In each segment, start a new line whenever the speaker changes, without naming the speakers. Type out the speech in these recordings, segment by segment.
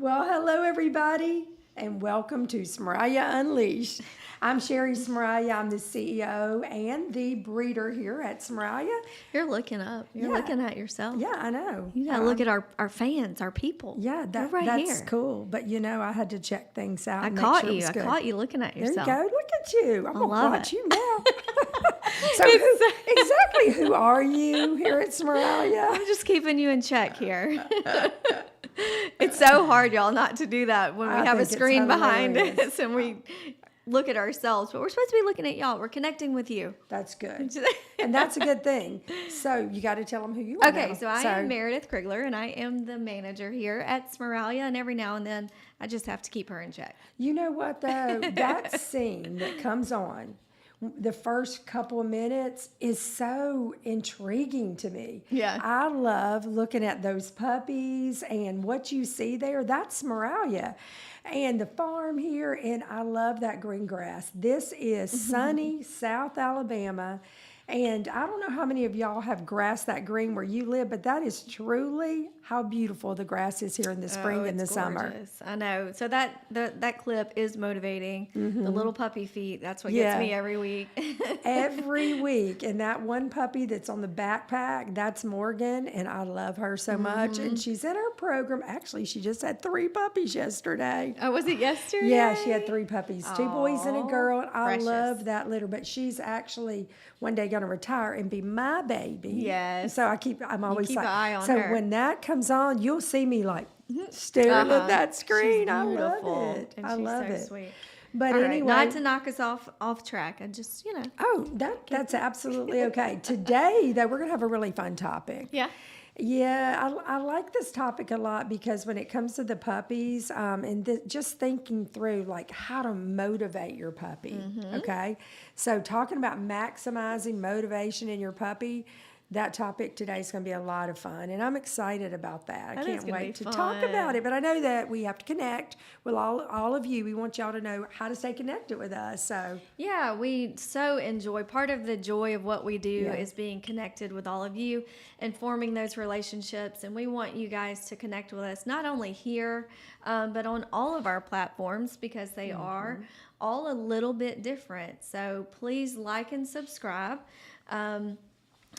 Well, hello everybody, and welcome to Smeraglia Unleashed. I'm Sherry Smeraglia. I'm the CEO and the breeder here at Smeraglia.
You're looking up. You're looking at yourself.
Yeah, I know.
You gotta look at our fans, our people.
Yeah,
They're right
that's
here.
cool. But I had to check things out.
I
and
caught
make sure
you.
It was
I
good.
caught you looking at
There you
yourself.
go. Look at you. I'm gonna
love
watch
it.
you now. So exactly who are you here at Smeraglia?
I'm just keeping you in check here. It's so hard, y'all, not to do that when we
I
have a
think it's
screen behind
hilarious.
us and we look at ourselves. But we're supposed to be looking at y'all. We're connecting with you.
That's good. And that's a good thing. So you got to tell them who you are.
Okay,
now.
so I am Meredith Krigler, and I am the manager here at Smeraglia, and every now and then I just have to keep her in check.
You know what, though? That scene that comes on the first couple of minutes is so intriguing to me.
Yeah.
I love looking at those puppies and what you see there. That's Smeraglia. And the farm here, and I love that green grass. This is sunny South Alabama. And I don't know how many of y'all have grass that green where you live, but that is truly how beautiful the grass is here in the spring and the summer.
I know. So that clip is motivating. The little puppy feet, that's what
Yeah.
gets me every week.
Every week. And that one puppy that's on the backpack, that's Morgan, and I love her so much. And she's in our program. Actually, she just had 3 puppies yesterday.
Oh, was it yesterday?
Yeah, she had 3 puppies, 2 boys and a
Aw,
girl. And I
precious.
love that litter, but she's actually one day going to retire and be my baby.
Yes.
So I'm always
keep
like,
an eye on
so
her.
when that comes on, you'll see me like staring at that screen.
She's
I
beautiful.
love it.
And
I
she's
love
so
it.
sweet.
But
All right,
anyway,
not to knock us off track. I just,
oh, that's absolutely okay. Today, though, we're going to have a really fun topic.
Yeah.
Yeah, I like this topic a lot because when it comes to the puppies and just thinking through like how to motivate your puppy, okay? So talking about maximizing motivation in your puppy, that topic today is going to be a lot of fun, and I'm excited about that. I
That is
can't
gonna
wait
be
to talk
fun.
about it, but I know that we have to connect with all of you. We want y'all to know how to stay connected with us, so...
Yeah, we so enjoy. Part of the joy of what we do
Yeah.
is being connected with all of you and forming those relationships. And we want you guys to connect with us, not only here, but on all of our platforms because they are all a little bit different. So please like and subscribe.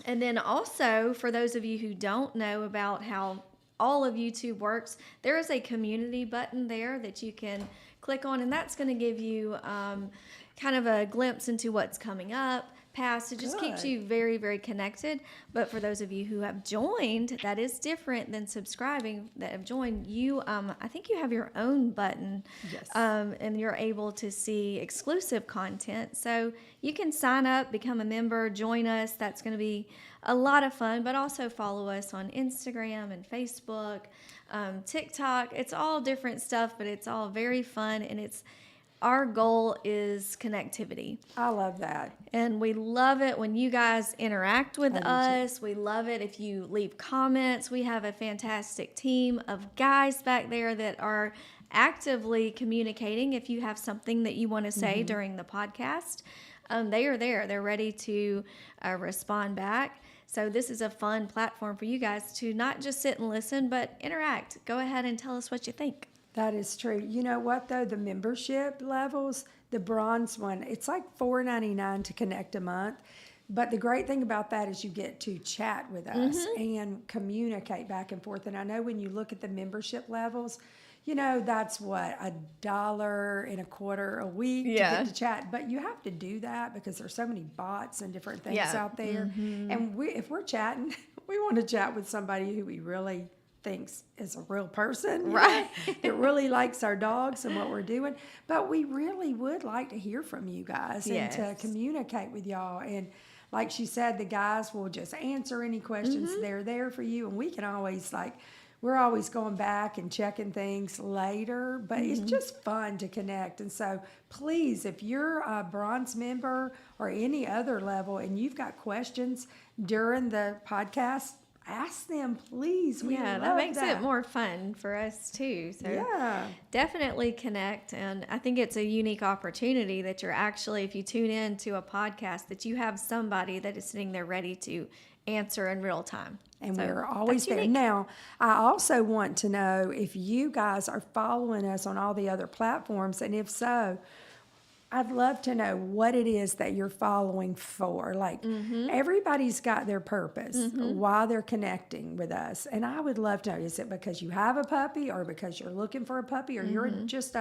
And then also, for those of you who don't know about how all of YouTube works, there is a community button there that you can click on, and that's going to give you kind of a glimpse into what's coming up, past. It just keeps
Good.
you very, very connected. But for those of you who have joined, that is different than subscribing, that have joined, you, I think you have your own button.
Yes.
And you're able to see exclusive content. So you can sign up, become a member, join us. That's going to be a lot of fun. But also follow us on Instagram and Facebook, TikTok. It's all different stuff, but it's all very fun. And our goal is connectivity.
I love that.
And we love it when you guys interact with
I do too.
us. We love it if you leave comments. We have a fantastic team of guys back there that are actively communicating. If you have something that you want to say during the podcast, they are there. They're ready to respond back. So this is a fun platform for you guys to not just sit and listen, but interact. Go ahead and tell us what you think.
That is true. You know what, though? The membership levels, the bronze one, it's like $4.99 to connect a month. But the great thing about that is you get to chat with us and communicate back and forth. And I know when you look at the membership levels, that's what, $1.25 a week to
Yeah.
get to chat. But you have to do that because there's so many bots and different things
Yeah.
out there. And if we're chatting, we want to chat with somebody who we really thinks is a real person,
Right.
that really likes our dogs and what we're doing. But we really would like to hear from you guys and to
Yes.
communicate with y'all. And like she said, the guys will just answer any questions. They're there for you, and we can always we're always going back and checking things later, but it's just fun to connect. And so please, if you're a bronze member or any other level and you've got questions during the podcast, ask them, please. We
Yeah, that
love
makes it more fun for us too. So
Yeah.
definitely connect. And I think it's a unique opportunity that you're actually, if you tune in to a podcast, that you have somebody that is sitting there ready to answer in real time.
And
So,
we're always
that's
there.
unique.
Now, I also want to know if you guys are following us on all the other platforms, and if so, I'd love to know what it is that you're following for. Like, everybody's got their purpose, why they're connecting with us. And I would love to know, is it because you have a puppy, or because you're looking for a puppy, or you're just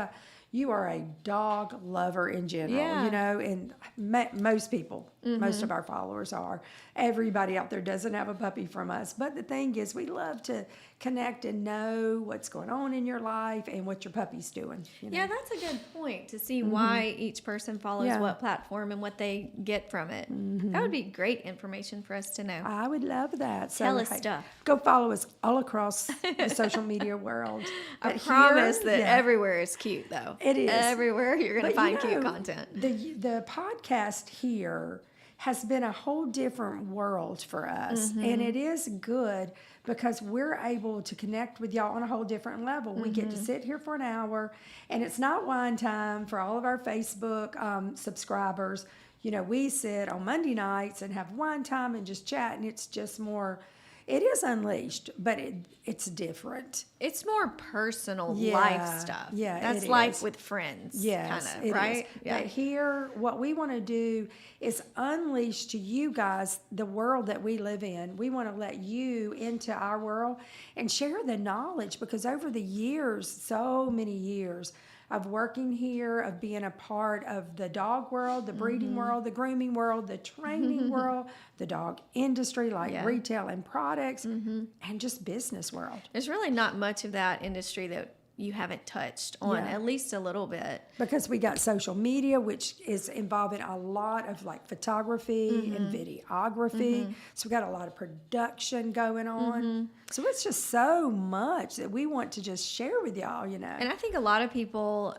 you are a dog lover in general,
Yeah.
and most people, most of our followers are. Everybody out there doesn't have a puppy from us. But the thing is, we love to connect and know what's going on in your life and what your puppy's doing.
Yeah, that's a good point to see why each person follows
Yeah.
what platform and what they get from it. That would be great information for us to know.
I would love that. So,
Tell us stuff.
Go follow us all across the social media world.
I
But
promise
here,
that
yeah,
everywhere is cute, though.
It is.
Everywhere you're going to
But
find cute content.
The podcast here has been a whole different world for us. And it is good because we're able to connect with y'all on a whole different level. We get to sit here for an hour, and it's not wine time for all of our Facebook subscribers. We sit on Monday nights and have wine time and just chat, and it's just more. It is unleashed, but it's different.
It's more personal
Yeah,
life stuff.
yeah,
That's
it
life
is.
with friends.
Yes,
kind
it
of, right?
is.
Yeah.
But here, what we want to do is unleash to you guys the world that we live in. We want to let you into our world and share the knowledge, because over the years, so many years of working here, of being a part of the dog world, the breeding world, the grooming world, the training world, the dog industry, like
Yeah.
retail and products, and just business world.
There's really not much of that industry that you haven't touched on,
Yeah.
at least a little bit.
Because we got social media, which is involving a lot of like photography and videography. So we got a lot of production going on. So it's just so much that we want to just share with y'all,
And I think a lot of people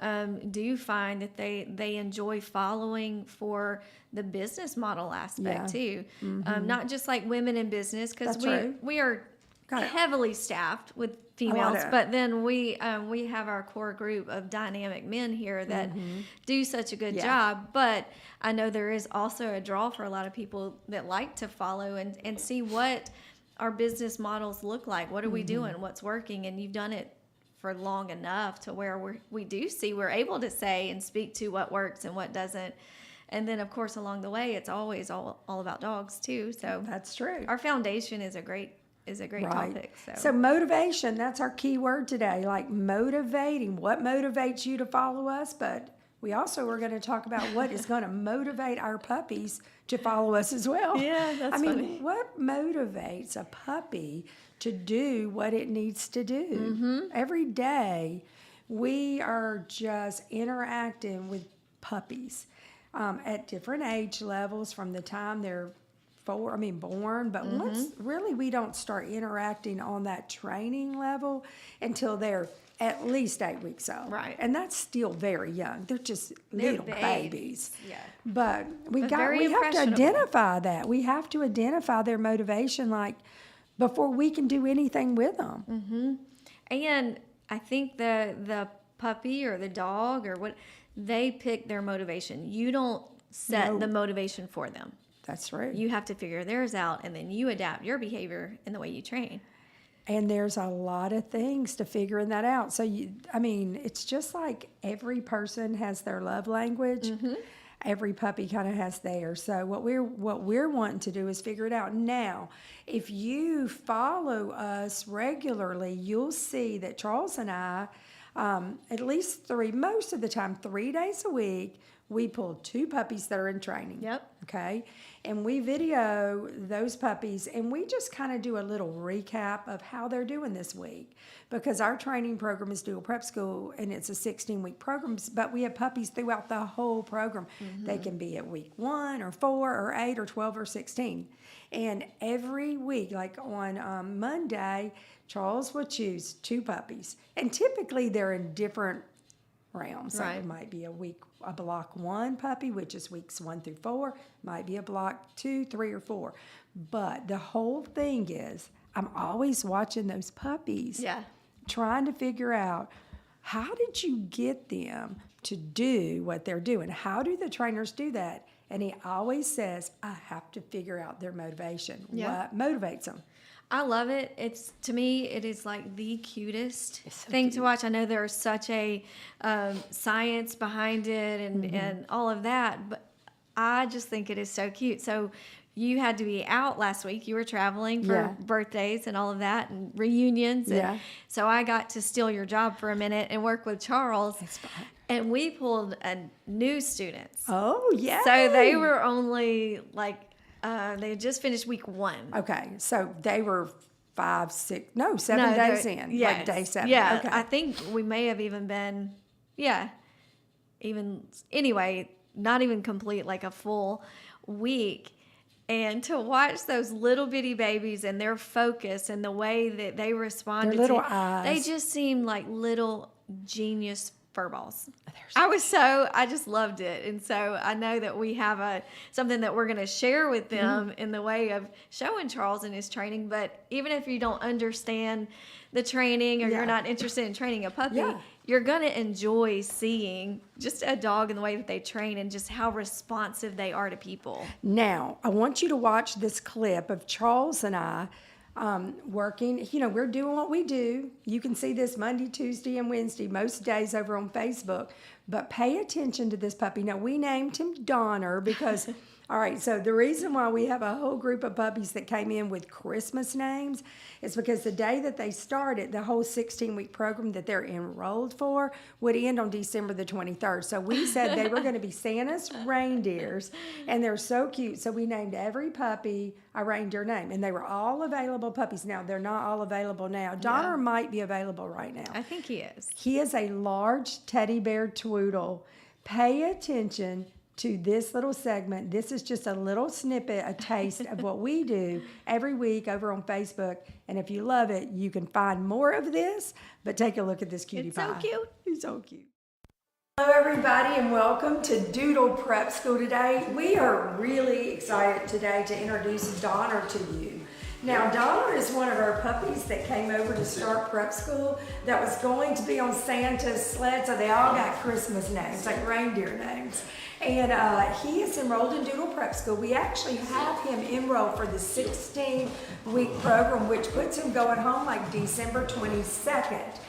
do find that they enjoy following for the business model aspect
Yeah.
too. Not just like women in business, because
That's right.
we are
Got it.
heavily staffed with females, but then we have our core group of dynamic men here that do such a good
Yeah.
job. But I know there is also a draw for a lot of people that like to follow and see what our business models look like. What are we doing? What's working? And you've done it for long enough to where we're able to say and speak to what works and what doesn't. And then, of course, along the way, it's always all about dogs too. So
That's true.
our foundation is a great topic.
So motivation, that's our key word today, like motivating. What motivates you to follow us? But we also are going to talk about what is going to motivate our puppies to follow us as well.
Yeah, that's funny.
What motivates a puppy to do what it needs to do? Every day, we are just interacting with puppies at different age levels from the time they're born, but once really we don't start interacting on that training level until they're at least 8 weeks old.
Right.
And that's still very young. They're just
They're
little babies.
Yeah.
But we
But
have
very
to
impressionable.
identify that. We have to identify their motivation, like, before we can do anything with them.
And I think the puppy or the dog or what, they pick their motivation. You don't set
No.
the motivation for them.
That's right.
You have to figure theirs out, and then you adapt your behavior in the way you train.
And there's a lot of things to figuring that out. So, it's just like every person has their love language. Every puppy kind of has theirs. So what we're wanting to do is figure it out. Now, if you follow us regularly, you'll see that Charles and I, at least most of the time, 3 days a week, we pull 2 puppies that are in training.
Yep.
Okay. And we video those puppies, and we just kind of do a little recap of how they're doing this week, because our training program is dual prep school, and it's a 16-week program, but we have puppies throughout the whole program. They can be at week 1 or 4 or 8 or 12 or 16. And every week, like on Monday, Charles will choose 2 puppies, and typically they're in different realms. So
Right.
it might be a block 1 puppy, which is weeks 1 through 4, might be a block 2, 3, or 4. But the whole thing is, I'm always watching those puppies,
Yeah.
trying to figure out, how did you get them to do what they're doing? How do the trainers do that? And he always says, I have to figure out their motivation.
Yeah.
What motivates them?
I love it. It's, to me, it is like the cutest
so
thing
cute.
to watch. I know there's such a science behind it and all of that, but I just think it is so cute. So you had to be out last week. You were traveling for birthdays and all of that and reunions. And so I got to steal your job for a minute and work with Charles.
That's fine.
And we pulled new students.
Oh, yeah.
So they were only like, they had just finished week 1.
Okay, so they were 7 days in.
Yes.
Like day 7.
Yeah,
Okay.
I think we may have even been, anyway, not even complete like a full week. And to watch those little bitty babies and their focus and the way that they responded,
Their little
to,
eyes.
they just seemed like little genius furballs. I just loved it. And so I know that we have something that we're going to share with them in the way of showing Charles and his training. But even if you don't understand the training or you're not interested in training a puppy, you're going to enjoy seeing just a dog and the way that they train and just how responsive they are to people.
Now, I want you to watch this clip of Charles and I working. You know, we're doing what we do. You can see this Monday, Tuesday, and Wednesday, most days over on Facebook. But pay attention to this puppy. Now, we named him Donner because, all right, so the reason why we have a whole group of puppies that came in with Christmas names is because the day that they started, the whole 16-week program that they're enrolled for would end on December the 23rd. So we said they were going to be Santa's reindeers, and they're so cute. So we named every puppy a reindeer name, and they were all available puppies. Now, they're not all available now. Donner might be available right now.
I think he is.
He is a large teddy bear twoodle. Pay attention to this little segment. This is just a little snippet, a taste of what we do every week over on Facebook. And if you love it, you can find more of this, but take a look at this cutie pie.
It's so cute.
He's so cute. Hello everybody and welcome to Doodle Prep School today. We are really excited today to introduce Donner to you. Now, Donner is one of our puppies that came over to start prep school that was going to be on Santa's sled, so they all got Christmas names, like reindeer names. And he is enrolled in Doodle Prep School. We actually have him enrolled for the 16-week program, which puts him going home like December 22nd.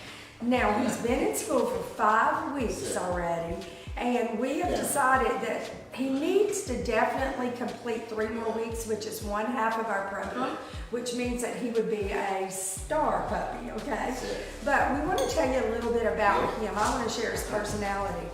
Now, he's been in school for 5 weeks already, and we have decided that he needs to definitely complete 3 more weeks, which is 1/2 of our program, which means that he would be a star puppy, okay? But we want to tell you a little bit about him. I want to share his personality.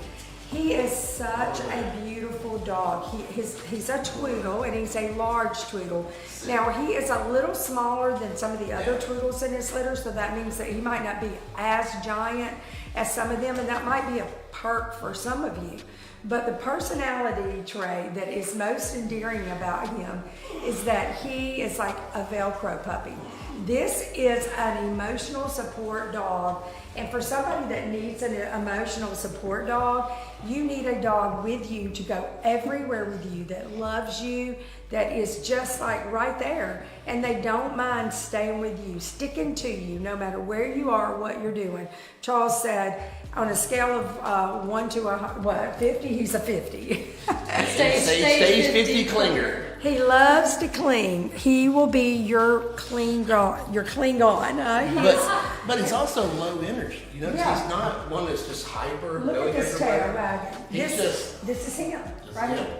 He is such a beautiful dog. He's a twoodle, and he's a large twoodle. Now, he is a little smaller than some of the other twoodles in his litter, so that means that he might not be as giant as some of them, and that might be a perk for some of you. But the personality trait that is most endearing about him is that he is like a Velcro puppy. This is an emotional support dog, and for somebody that needs an emotional support dog, you need a dog with you to go everywhere with you, that loves you, that is just like right there, and they don't mind staying with you, sticking to you, no matter where you are, what you're doing. Charles said, on a scale of 1 to 50, he's a 50.
Stays 50 clinger.
He loves to cling. He will be your cling on.
But he's also low energy. You know,
Yeah.
he's not one that's just hyper.
Look
going
at this
everywhere.
tail wagging.
He's
This is him,
just
right
him.
here.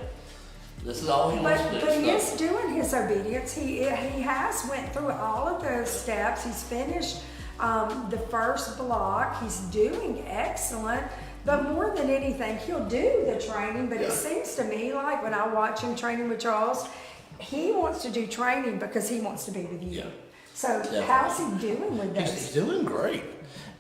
This is all he wants to do.
But he is doing his obedience. He has went through all of those steps. He's finished the first block. He's doing excellent. But more than anything, he'll do the training. But it seems to me like when I watch him training with Charles, he wants to do training because he wants to be with you.
Yeah.
So how's he doing with
He's
those?
doing great.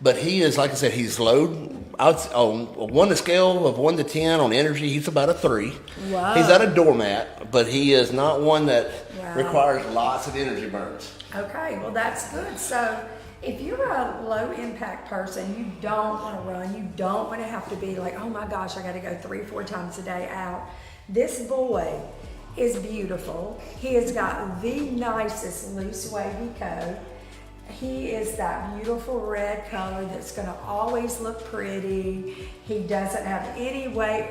But he is, like I said, he's low. On a scale of 1 to 10 on energy, he's about a 3.
Wow.
He's not a doormat, but he is not one that
Wow.
requires lots of energy burns.
Okay, well that's good. So if you're a low impact person, you don't want to run, you don't want to have to be like, oh my gosh, I got to go 3-4 times a day out. This boy is beautiful. He has got the nicest loose wavy coat. He is that beautiful red color that's going to always look pretty. He doesn't have any way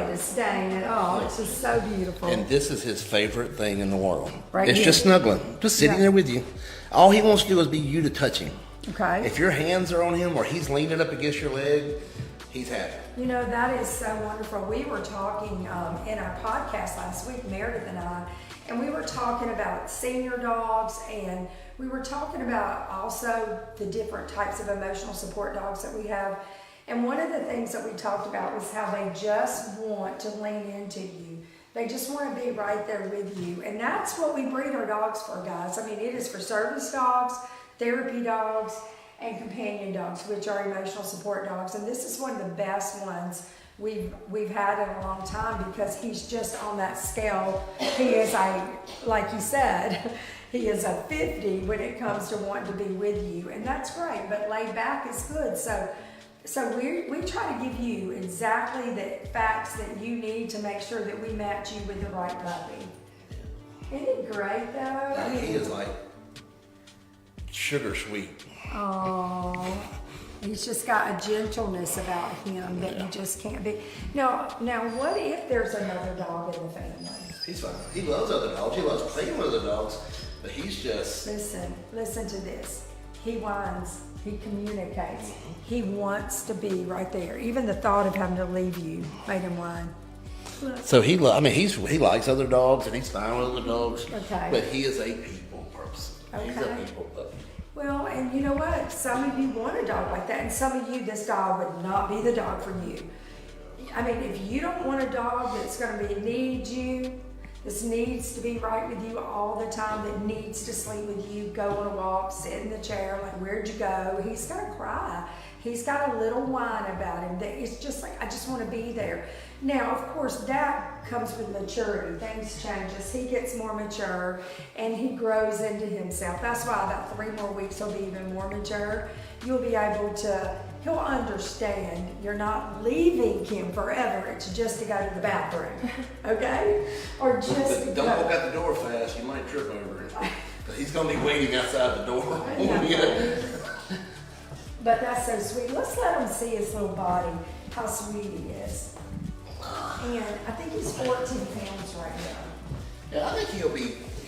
to stain at all. It's just so beautiful.
And this is his favorite thing in the world.
Right
It's
here.
just snuggling, just sitting there with you. All he wants to do is be you to touch him.
Okay.
If your hands are on him or he's leaning up against your leg, he's happy.
You know, that is so wonderful. We were talking in our podcast last week, Meredith and I, and we were talking about senior dogs, and we were talking about also the different types of emotional support dogs that we have. And one of the things that we talked about was how they just want to lean into you. They just want to be right there with you. And that's what we breed our dogs for, guys. I mean, it is for service dogs, therapy dogs, and companion dogs, which are emotional support dogs. And this is one of the best ones we've had in a long time, because he's just on that scale. He is like you said, he is a 50 when it comes to wanting to be with you, and that's great. But laid back is good. So we try to give you exactly the facts that you need to make sure that we match you with the right puppy. Isn't it great though?
Now, he is like sugar sweet.
Oh, he's just got a gentleness about him that you just can't be. Now, what if there's another dog in the family?
He's fine. He loves other dogs. He loves playing with other dogs, but he's just...
Listen to this. He whines. He communicates. He wants to be right there. Even the thought of having to leave you made him whine.
So he likes other dogs, and he's fine with other dogs.
Okay.
But he is a people person. He's a
Okay.
people puppy.
Well, and you know what? Some of you want a dog like that, and some of you, this dog would not be the dog for you. I mean, if you don't want a dog that's going to need you, this needs to be right with you all the time, that needs to sleep with you, go on a walk, sit in the chair, like, where'd you go? He's going to cry. He's got a little whine about him that it's just like, I just want to be there. Now, of course, that comes with maturity. Things change as he gets more mature and he grows into himself. That's why about 3 more weeks he'll be even more mature. You'll be able to, he'll understand you're not leaving him forever. It's just to go to the bathroom, okay? Or just to
Don't
go.
walk out the door fast. You might trip over it. 'Cause he's going to be waiting outside the door.
I know. But that's so sweet. Let's let him see his little body, how sweet he is. And I think he's 14 pounds right now.
Yeah, I think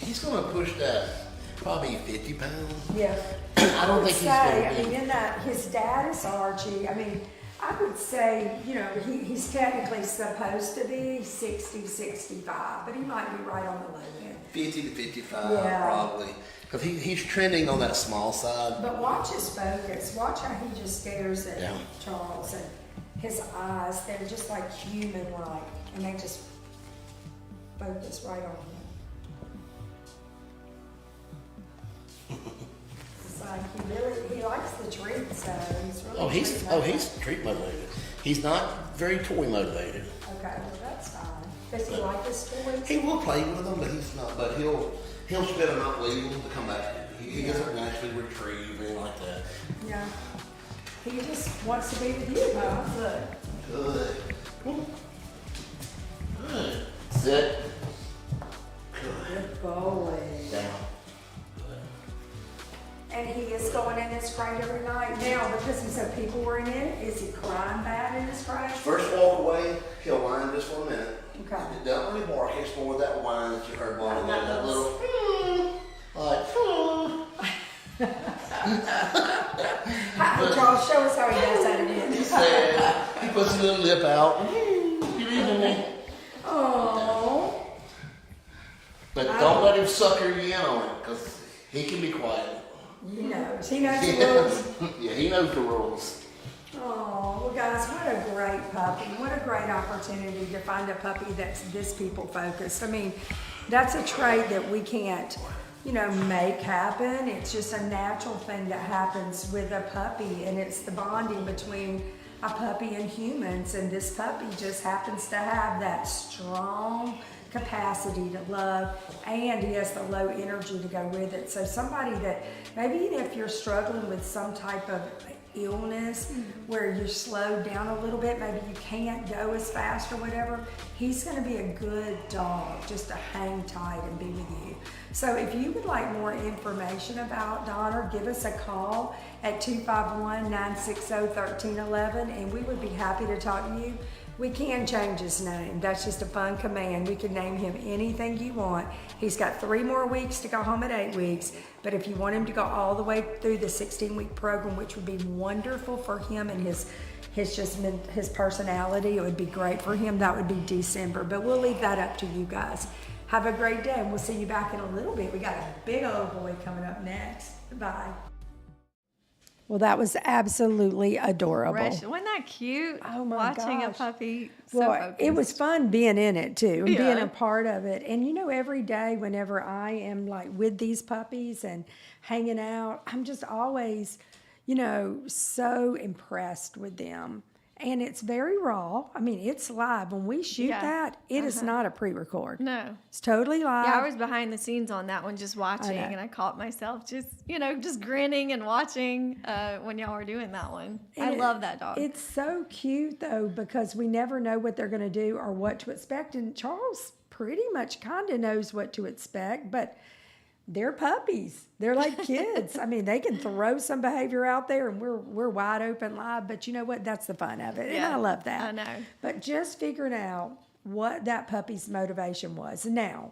he's going to push that probably 50 pounds.
Yeah.
I don't think he's
say,
going to be.
I mean, in that, his dad is Archie. I mean, I would say, you know, he's technically supposed to be 60, 65, but he might be right on the low end.
50 to 55,
Yeah.
probably. Because he's trending on that small side.
But watch his focus. Watch how he just stares at
Yeah.
Charles, and his eyes, they're just like human-like, and they just focus right on him. It's like he likes the treats, so he's really
He's treat motivated. He's not very toy motivated.
Okay, well that's fine. Does he like his toys?
He will play with them, but he's not. But he'll spend a night leaving them to come back. He doesn't naturally retrieve anything like that.
Yeah. He just wants to be with you, huh? Look.
Good. Good. Sit.
Good boy.
Down.
And he is going in his crate every night. Now, because he said people were in it, is he crying bad in his crate?
First walk away, he'll whine just for a minute.
Okay.
It doesn't really bark. It's more that whine that you heard whining. That little, like,
Charles, show us how he does that again.
He said, he puts his little lip out.
Oh.
But don't let him sucker you in on it, because he can be quiet.
He knows. He knows the rules.
Yeah, he knows the rules.
Oh, well, guys, what a great puppy. What a great opportunity to find a puppy that's this people focused. I mean, that's a trait that we can't, make happen. It's just a natural thing that happens with a puppy, and it's the bonding between a puppy and humans. And this puppy just happens to have that strong capacity to love, and he has the low energy to go with it. So somebody that maybe even if you're struggling with some type of illness where you're slowed down a little bit, maybe you can't go as fast or whatever, he's going to be a good dog just to hang tight and be with you. So if you would like more information about Donner, give us a call at 251-960-1311, and we would be happy to talk to you. We can change his name. That's just a fun command. We can name him anything you want. He's got 3 more weeks to go home at 8 weeks, but if you want him to go all the way through the 16-week program, which would be wonderful for him and his personality, it would be great for him, that would be December. But we'll leave that up to you guys. Have a great day, and we'll see you back in a little bit. We got a big old boy coming up next. Bye. Well, that was absolutely adorable.
Wasn't that cute?
Oh my
Watching
gosh.
a puppy
Well,
focused.
it was fun being in it too, and being
Yeah.
a part of it. And you know, every day whenever I am like with these puppies and hanging out, I'm just always, you know, so impressed with them. And it's very raw. I mean, it's live. When we shoot
Yeah.
that, it is not a pre-record.
No.
It's totally live.
Yeah, I was behind the scenes on that one just watching,
know.
and I caught myself just grinning and watching when y'all were doing that one. I love that dog.
It's so cute, though, because we never know what they're going to do or what to expect. And Charles pretty much kind of knows what to expect, but they're puppies. They're like kids. I mean, they can throw some behavior out there, and we're wide open live. But you know what? That's the fun of it, and
Yeah,
I love that.
I know.
But just figuring out what that puppy's motivation was. Now,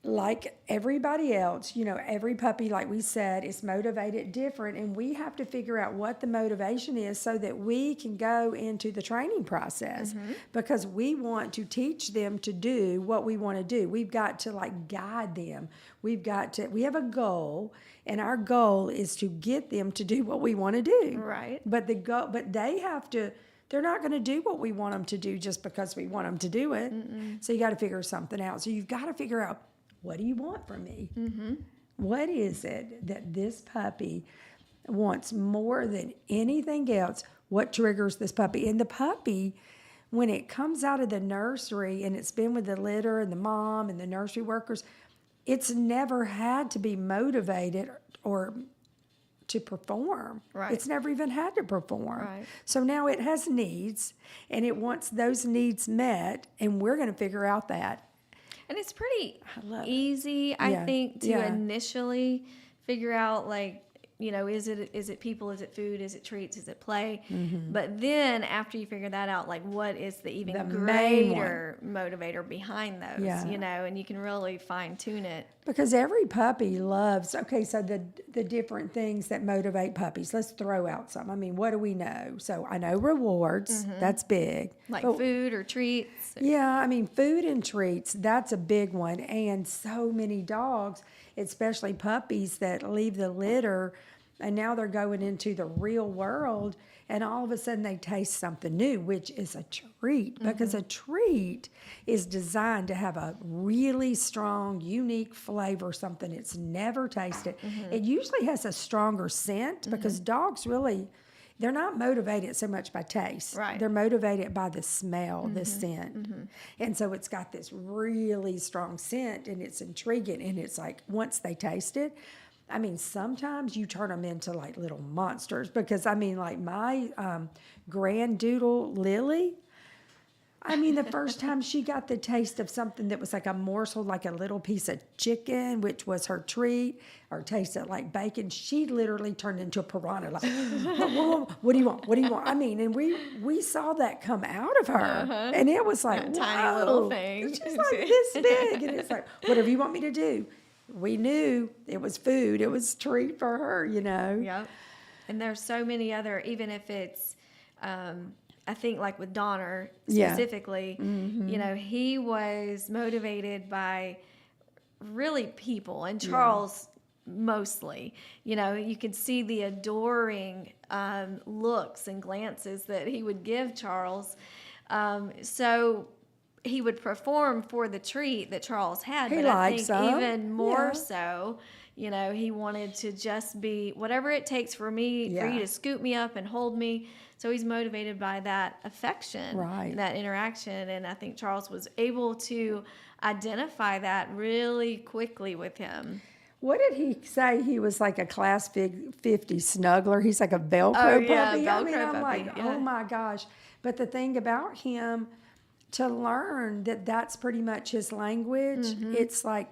like everybody else, you know, every puppy, like we said, is motivated different, and we have to figure out what the motivation is so that we can go into the training process, because we want to teach them to do what we want to do. We've got to like guide them. We have a goal, and our goal is to get them to do what we want to do.
Right.
But they have to. They're not going to do what we want them to do just because we want them to do it. So you got to figure something out. So you've got to figure out, what do you want from me? What is it that this puppy wants more than anything else? What triggers this puppy? And the puppy, when it comes out of the nursery and it's been with the litter and the mom and the nursery workers, it's never had to be motivated or to perform.
Right.
It's never even had to perform.
Right.
So now it has needs, and it wants those needs met, and we're going to figure out that.
And it's pretty
love it.
easy, I
Yeah,
think, to
yeah.
initially figure out, like, you know, is it people, is it food, is it treats, is it play? But then after you figure that out, like, what is the even
The main
greater motivator behind those,
Yeah.
you know, and you can really fine tune it.
Because every puppy loves, okay, so the different things that motivate puppies. Let's throw out some. I mean, what do we know? So I know rewards, that's big.
Like
But-
food or treats.
Yeah, I mean, food and treats, that's a big one. And so many dogs, especially puppies that leave the litter, and now they're going into the real world, and all of a sudden they taste something new, which is a treat, because a treat is designed to have a really strong, unique flavor, something it's never tasted. It usually has a stronger scent, because dogs really, they're not motivated so much by taste.
Right.
They're motivated by the smell, the scent. And so it's got this really strong scent, and it's intriguing. And it's like, once they taste it, I mean, sometimes you turn them into like little monsters, because I mean, like my Goldendoodle Lily, I mean, the first time she got the taste of something that was like a morsel, like a little piece of chicken, which was her treat, or tasted like bacon, she literally turned into a piranha. Like, whoa, what do you want? What do you want? I mean, and we saw that come out of her, and it was like,
A tiny little
whoa.
thing.
It's just like this big, and it's like, whatever you want me to do. We knew it was food. It was treat for her, you know.
Yep. And there's so many other, even if it's, I think like with Donner
Yeah.
specifically, you know, he was motivated by really people, and Charles mostly. You know, you could see the adoring looks and glances that he would give Charles. So he would perform for the treat that Charles had,
He
but I
likes
think
them.
even more
Yeah.
so, you know, he wanted to just be whatever it takes for me, for
Yeah.
you to scoop me up and hold me. So he's motivated by that affection,
Right.
and that interaction. And I think Charles was able to identify that really quickly with him.
What did he say? He was like a class 50 snuggler. He's like a Velcro
Oh, yeah,
puppy. I mean,
Velcro
I'm
puppy,
like,
yeah.
oh my gosh. But the thing about him, to learn that that's pretty much his language, it's like,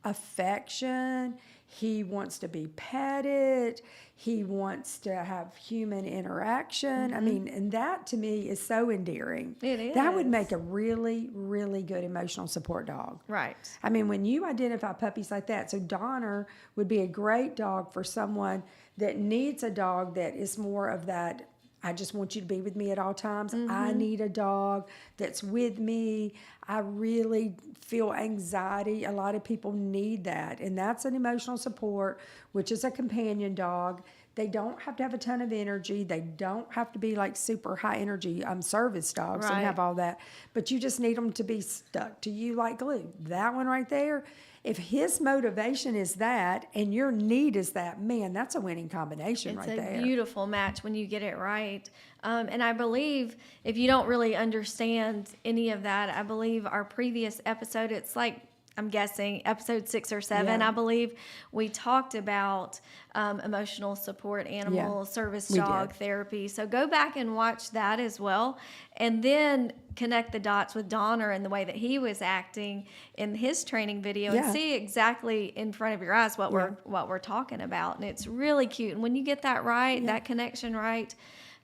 affection. He wants to be petted. He wants to have human interaction. I mean, and that to me is so endearing.
It
That would
is.
make a really, really good emotional support dog.
Right.
I mean, when you identify puppies like that, so Donner would be a great dog for someone that needs a dog that is more of that, I just want you to be with me at all times. I need a dog that's with me. I really feel anxiety. A lot of people need that. And that's an emotional support, which is a companion dog. They don't have to have a ton of energy. They don't have to be like super high energy service dogs and
Right.
have all that. But you just need them to be stuck to you like glue. That one right there, if his motivation is that and your need is that, man, that's a winning combination
It's
right
a
there.
beautiful match when you get it right. And I believe if you don't really understand any of that, I believe our previous episode, it's like, I'm guessing episode 6 or 7,
Yeah.
I believe we talked about emotional support animal service
we
dog
did.
therapy. So go back and watch that as well. And then connect the dots with Donner and the way that he was acting in his training video and
Yeah.
see exactly in front of your eyes what we're talking about. And it's really cute. And when you get that right, that connection right,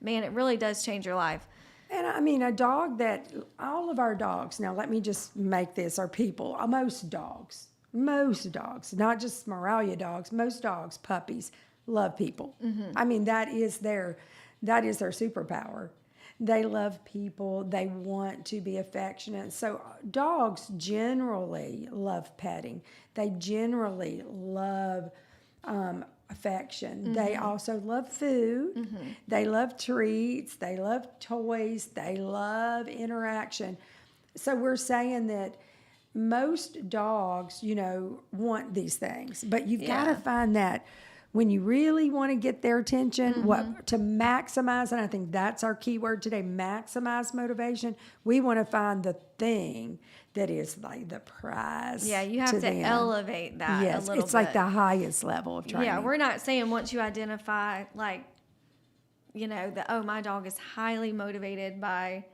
man, it really does change your life.
And I mean, a dog that, all of our dogs, now let me just make this, are people, most dogs, not just Smeraglia dogs, most dogs, puppies, love people. I mean, that is their superpower. They love people. They want to be affectionate. So dogs generally love petting. They generally love affection. They also love food. They love treats. They love toys. They love interaction. So we're saying that most dogs, want these things, but you've got to find that when you really want to get their attention, what to maximize, and I think that's our key word today, maximize motivation. We want to find the thing that is like the prize.
Yeah, you have to
them.
elevate that
Yes,
a little bit.
it's like the highest level of training.
Yeah, we're not saying once you identify, like, my dog is highly motivated by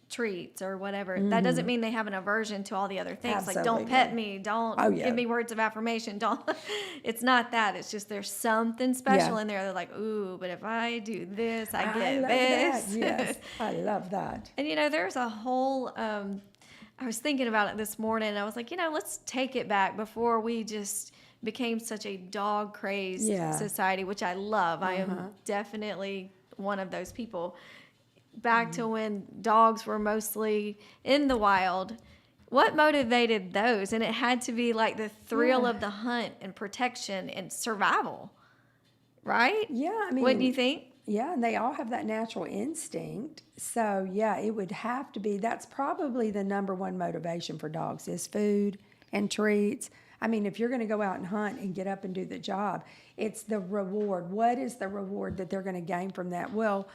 treats or whatever. That doesn't mean they have an aversion to all the other things. Like, don't
Absolutely.
pet me, don't
Oh, yeah.
give me words of affirmation, don't. It's not that. It's just there's something special in there. They're like, ooh, but if I do this, I get
love
this.
that. Yes, I love that.
And there's a whole. I was thinking about it this morning. I was like, let's take it back before we just became such a dog crazed society, which I love. I am definitely one of those people. Back to when dogs were mostly in the wild. What motivated those? And it had to be like the thrill of the hunt and protection and survival, right?
Yeah, I mean,
Wouldn't you think?
Yeah, and they all have that natural instinct. So, yeah, it would have to be, that's probably the number one motivation for dogs is food and treats. I mean, if you're going to go out and hunt and get up and do the job, it's the reward. What is the reward that they're going to gain from that? Well,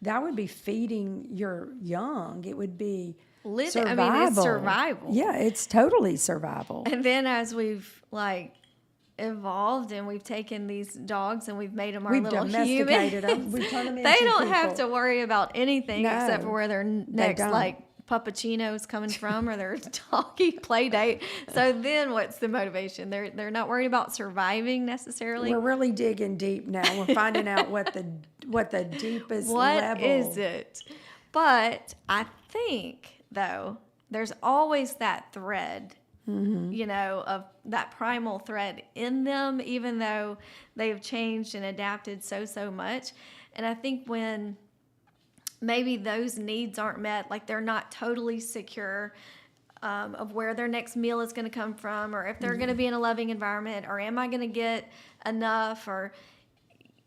that would be feeding your young. It would be survival.
I mean, it's survival.
Yeah, it's totally survival.
And then as we've evolved and we've taken these dogs and we've made them our
We've
little
domesticated
humans,
them. We've turned them into
they don't have
people.
to worry about anything
No,
except for where their next
don't.
puppuccino's coming from or their doggy play date. So then what's the motivation? They're not worried about surviving necessarily.
We're really digging deep now. We're finding out what the deepest
What
level
is it? But I think, though, there's always that thread, of that primal thread in them, even though they've changed and adapted so much. And I think when maybe those needs aren't met, like they're not totally secure of where their next meal is going to come from, or if they're going to be in a loving environment, or am I going to get enough, or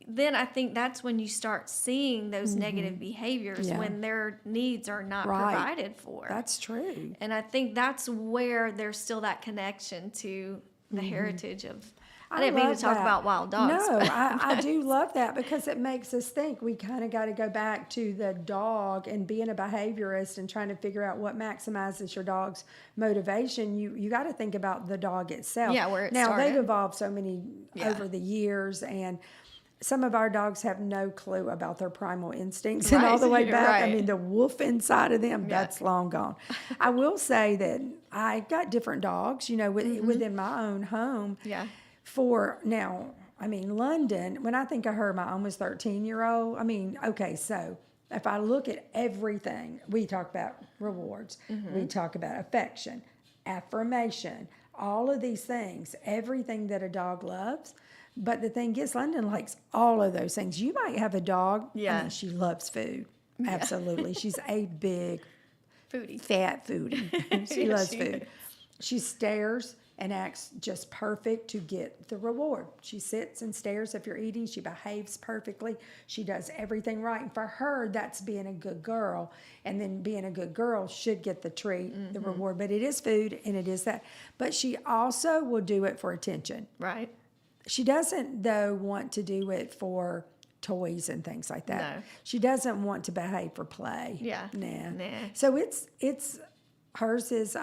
then I think that's when you start seeing those negative behaviors when their needs are not provided for.
That's true.
And I think that's where there's still that connection to the heritage of. I didn't mean to talk about wild dogs.
No,
but-
I do love that because it makes us think. We kind of got to go back to the dog and being a behaviorist and trying to figure out what maximizes your dog's motivation. You got to think about the dog itself.
Yeah, where it
now
started.
they've evolved so many over the years, and some of our dogs have no clue about their primal instincts and all the way back. I
Right.
mean, the wolf inside of them, that's long gone. I will say that I got different dogs, within my own home.
Yeah.
For now, I mean, London, when I think of her, my almost 13-year-old, I mean, okay, so if I look at everything, we talk about rewards, we talk about affection, affirmation, all of these things, everything that a dog loves. But the thing is, London likes all of those things. You might have a dog.
Yeah.
I mean, she loves food. Absolutely. She's a big
Foodie.
fat foodie. She
Yes,
loves
she
food.
is.
She stares and acts just perfect to get the reward. She sits and stares if you're eating. She behaves perfectly. She does everything right. And for her, that's being a good girl. And then being a good girl should get the treat, the reward. But it is food and it is that. But she also will do it for attention.
Right.
She doesn't, though, want to do it for toys and things like that.
No.
She doesn't want to behave for play.
Yeah.
Nah.
Nah.
So it's hers is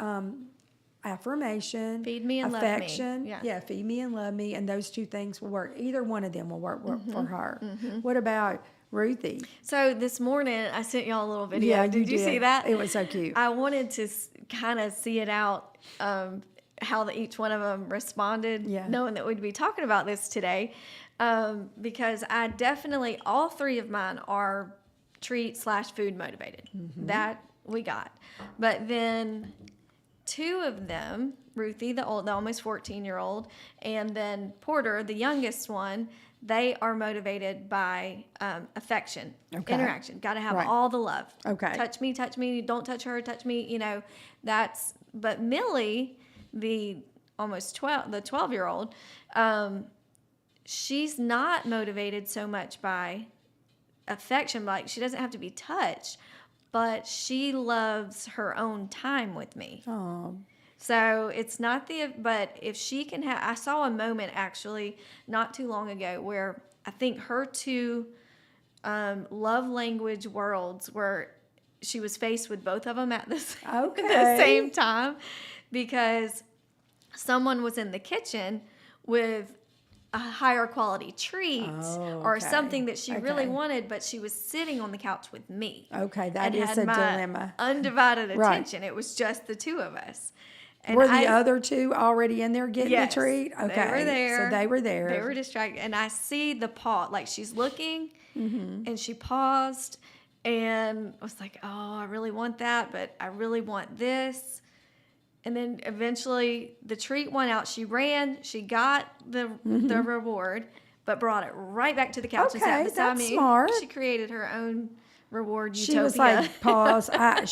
affirmation,
Feed me and love me.
affection.
Yeah.
Feed me and love me, and those two things will work. Either one of them will work for her. What about Ruthie?
So this morning, I sent y'all a little video.
Yeah,
did you see that?
It was so cute.
I wanted to kind of see it out, how each one of them responded,
Yeah.
knowing that we'd be talking about this today. Because I definitely, all three of mine are treat/food motivated. That we got. But then two of them, Ruthie, the almost 14-year-old, and then Porter, the youngest one, they are motivated by affection, interaction. Got to have
Right.
all the love.
Okay.
Touch me, don't touch her, touch me, that's, but Millie, the 12-year-old, she's not motivated so much by affection, like she doesn't have to be touched, but she loves her own time with me.
Oh,
So it's not but if she can have, I saw a moment actually not too long ago where I think her two love language worlds where she was faced with both of them at the
Okay.
same time, because someone was in the kitchen with a higher quality treat or
okay.
something that she really
Okay.
wanted, but she was sitting on the couch with me.
okay. That
And
is
had
a
my
dilemma.
undivided
Right.
attention. It was just the two of us. And
Were the other two already in there getting
Yes,
the treat? Okay.
they were there.
So they were there.
They were distracted. And I see the pause, like she's looking and she paused and was like, oh, I really want that, but I really want this. And then eventually the treat went out. She ran, she got the reward, but brought it right back to the couch and sat
Okay,
beside
that's
me.
smart.
She created her own reward
She
utopia.
was like, pause.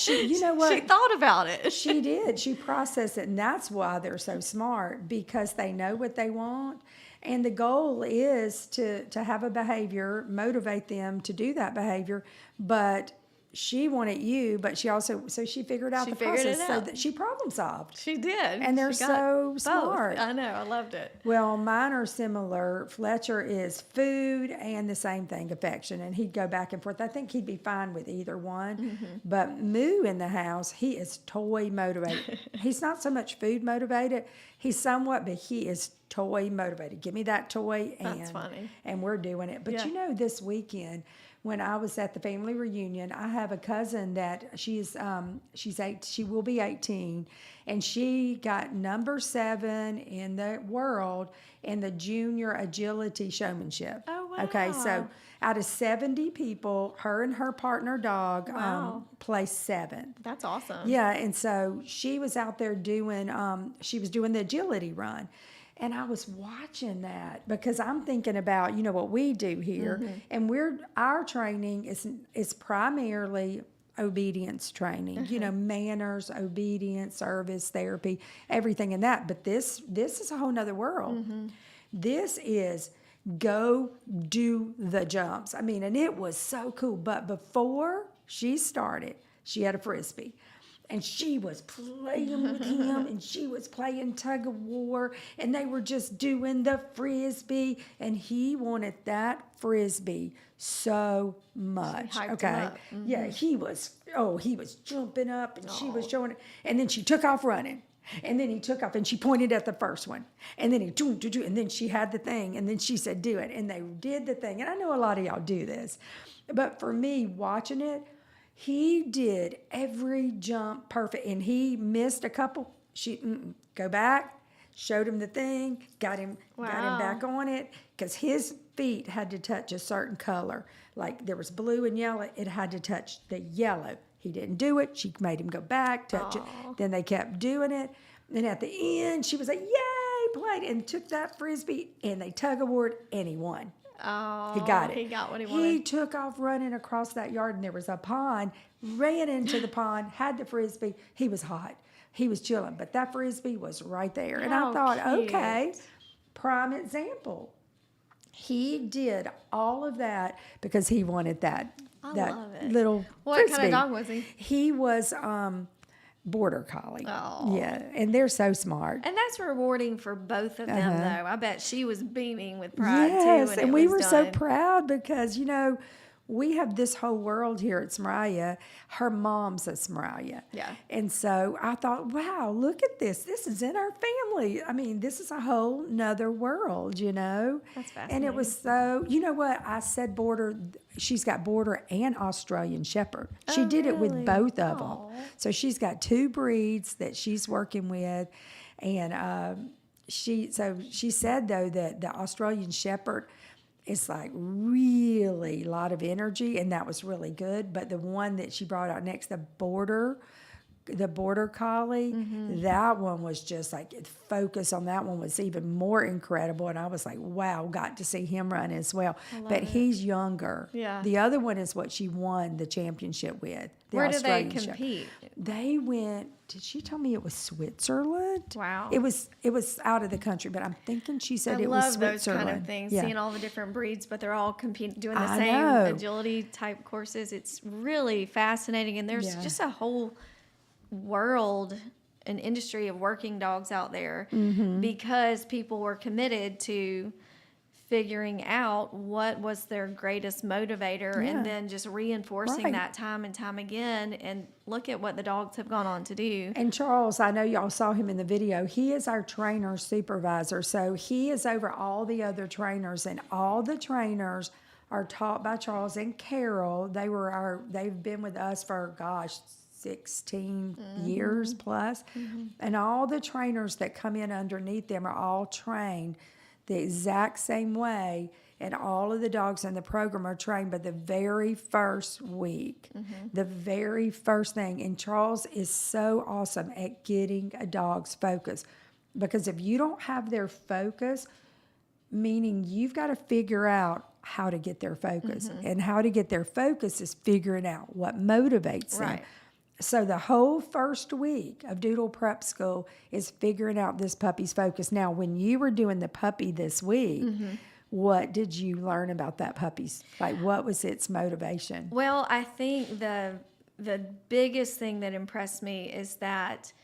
You know what?
She thought about it.
She did. She processed it, and that's why they're so smart, because they know what they want. And the goal is to have a behavior, motivate them to do that behavior. But she wanted you, but she also, so she figured out
She
the
figured it
process so
out.
that she problem solved.
She did.
And they're
She got
so
both.
smart.
I know. I loved it.
Well, mine are similar. Fletcher is food and the same thing, affection, and he'd go back and forth. I think he'd be fine with either one. But Moo in the house, he is toy motivated. He's not so much food motivated. He's somewhat, but he is toy motivated. Give me that toy, and
That's funny.
and we're doing it. But
Yeah.
this weekend, when I was at the family reunion, I have a cousin that she's 8. She will be 18, and she got number 7 in the world in the junior agility showmanship.
Oh, wow.
Okay, so out of 70 people, her and her partner dog
Wow.
placed 7th.
That's awesome.
Yeah, and so she was out there doing she was doing the agility run. And I was watching that because I'm thinking about, what we do here. And our training is primarily obedience training, manners, obedience, service, therapy, everything in that. But this is a whole nother world. This is go do the jumps. I mean, and it was so cool. But before she started, she had a Frisbee. And she was playing with him, and she was playing tug of war, and they were just doing the Frisbee, and he wanted that Frisbee so much.
hyped him
Okay,
up.
yeah, he was jumping up, and she was showing it, and then she took off running. And then he took off, and she pointed at the first one. And then and then she had the thing, and then she said, do it. And they did the thing. And I know a lot of y'all do this. But for me, watching it, he did every jump perfect. And he missed a couple. Go back, showed him the thing, got him back on it. Because his feet had to touch a certain color. Like there was blue and yellow. It had to touch the yellow. He didn't do it. She made him go back, touch it. Then they kept doing it. And at the end, she was like, yay, played, and took that Frisbee, and they tug of war, and he won.
Oh,
he got it.
He got what he wanted.
He took off running across that yard, and there was a pond, ran into the pond, had the Frisbee. He was hot. He was chilling, but that Frisbee was right there. And I thought, okay, prime example. He did all of that because he wanted that
love it.
little
What
Frisbee.
kind of dog was he?
He was border collie.
Oh.
Yeah, and they're so smart.
And that's rewarding for both of them, though. I bet she was beaming with pride,
Yes,
too.
and we were so proud because, we have this whole world here at Smeraglia. Her mom's a Smeraglia.
Yeah.
And so I thought, wow, look at this. This is in our family. I mean, this is a whole nother world,
That's fascinating.
And it was so, you know what? I said border. She's got border and Australian Shepherd. She did it with both of them. So she's got 2 breeds that she's working with. And she said, though, that the Australian Shepherd, it's like really a lot of energy, and that was really good. But the one that she brought out next, the border collie, that one was just like the focus on that one was even more incredible. And I was like, wow, got to see him run as well. But he's younger.
Yeah.
The other one is what she won the championship with.
Where did they compete?
They went. Did she tell me it was Switzerland?
Wow.
It was out of the country, but I'm thinking she said
I
it was
love those
Switzerland.
kind of things,
Yeah.
seeing all the different breeds, but they're all doing the
I
same
know.
agility type courses. It's really fascinating, and there's just a whole world, an industry of working dogs out there because people were committed to figuring out what was their greatest motivator and then just reinforcing that time and time again. And look at what the dogs have gone on to do.
And Charles, I know y'all saw him in the video. He is our trainer supervisor. So he is over all the other trainers, and all the trainers are taught by Charles and Carol. They've been with us for 16 years plus. And all the trainers that come in underneath them are all trained the exact same way, and all of the dogs in the program are trained by the very first week, the very first thing. And Charles is so awesome at getting a dog's focus, because if you don't have their focus, meaning you've got to figure out how to get their focus, and how to get their focus is figuring out what motivates them. So the whole first week of Doodle Prep School is figuring out this puppy's focus. Now, when you were doing the puppy this week, what did you learn about that puppy's? Like, what was its motivation?
Well, I think the biggest thing that impressed me is that,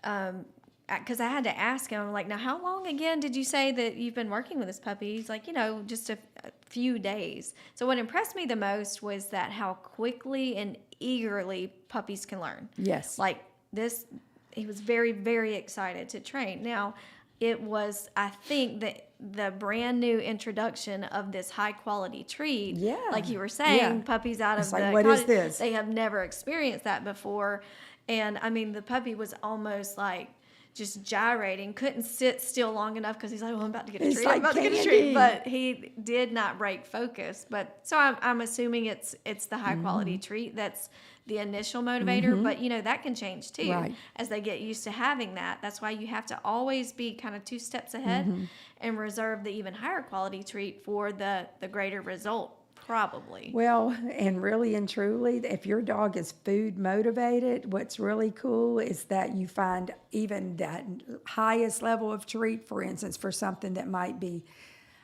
because I had to ask him, like, now, how long again did you say that you've been working with this puppy? He's like, just a few days. So what impressed me the most was that how quickly and eagerly puppies can learn.
Yes.
Like this, he was very, very excited to train. Now, it was, I think, the brand new introduction of this high quality treat.
Yeah.
Like you were saying,
Yeah.
puppies out
It's
of
like,
the
what is
cottage,
this?
they have never experienced that before. And I mean, the puppy was almost like just gyrating, couldn't sit still long enough because he's like, I'm about to get a
It's
treat.
like
I'm about to get a
candy.
treat. But he did not break focus. But so I'm assuming it's the high quality treat that's the initial motivator. But that can change too as they get used to having that. That's why you have to always be kind of 2 steps ahead and reserve the even higher quality treat for the greater result. Probably.
Well, and really and truly, if your dog is food motivated, what's really cool is that you find even that highest level of treat, for instance, for something that might be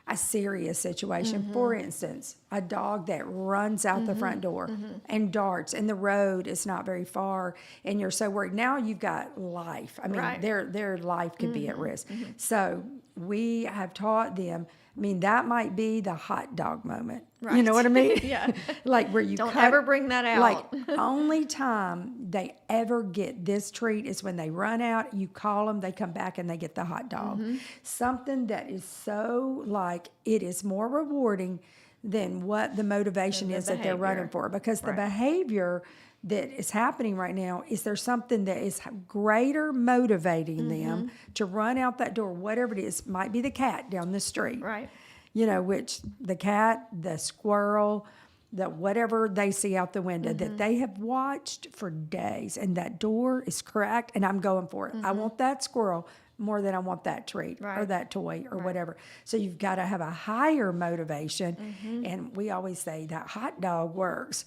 a serious situation. For instance, a dog that runs out the front door and darts, and the road is not very far, and you're so worried. Now you've got life. I mean, their life could be at risk. So we have taught them. I mean, that might be the hot dog moment. You
Right.
know what I mean?
Yeah.
Like where you
Don't ever bring that out.
Like only time they ever get this treat is when they run out. You call them, they come back and they get the hot dog. Something that is so like it is more rewarding than what the motivation is that they're running for, because the behavior that is happening right now is there something that is greater motivating them to run out that door, whatever it is. Might be the cat down the street,
Right.
you know, which the cat, the squirrel, the whatever they see out the window that they have watched for days, and that door is cracked and I'm going for it. I want that squirrel more than I want that treat or
Right.
that toy or whatever. So you've got to have a higher motivation. And we always say that hot dog works.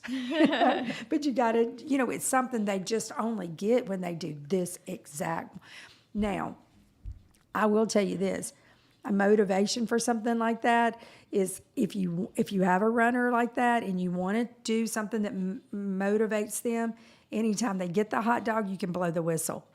But you got to, you know, it's something they just only get when they do this exact. Now, I will tell you this. A motivation for something like that is if you have a runner like that and you want to do something that motivates them, anytime they get the hot dog, you can blow the whistle.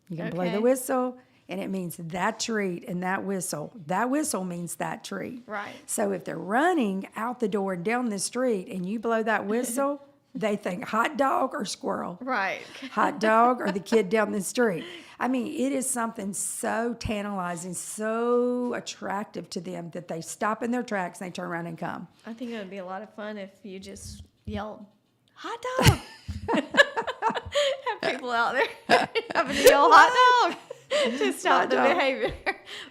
You can blow the whistle, and it means that treat and that whistle. That whistle means that treat.
Right.
So if they're running out the door and down the street and you blow that whistle, they think hot dog or squirrel.
Right.
Hot dog or the kid down the street. I mean, it is something so tantalizing, so attractive to them that they stop in their tracks and they turn around and come.
I think it would be a lot of fun if you just yelled, hot dog. Have people out there having to yell hot dog to stop the behavior.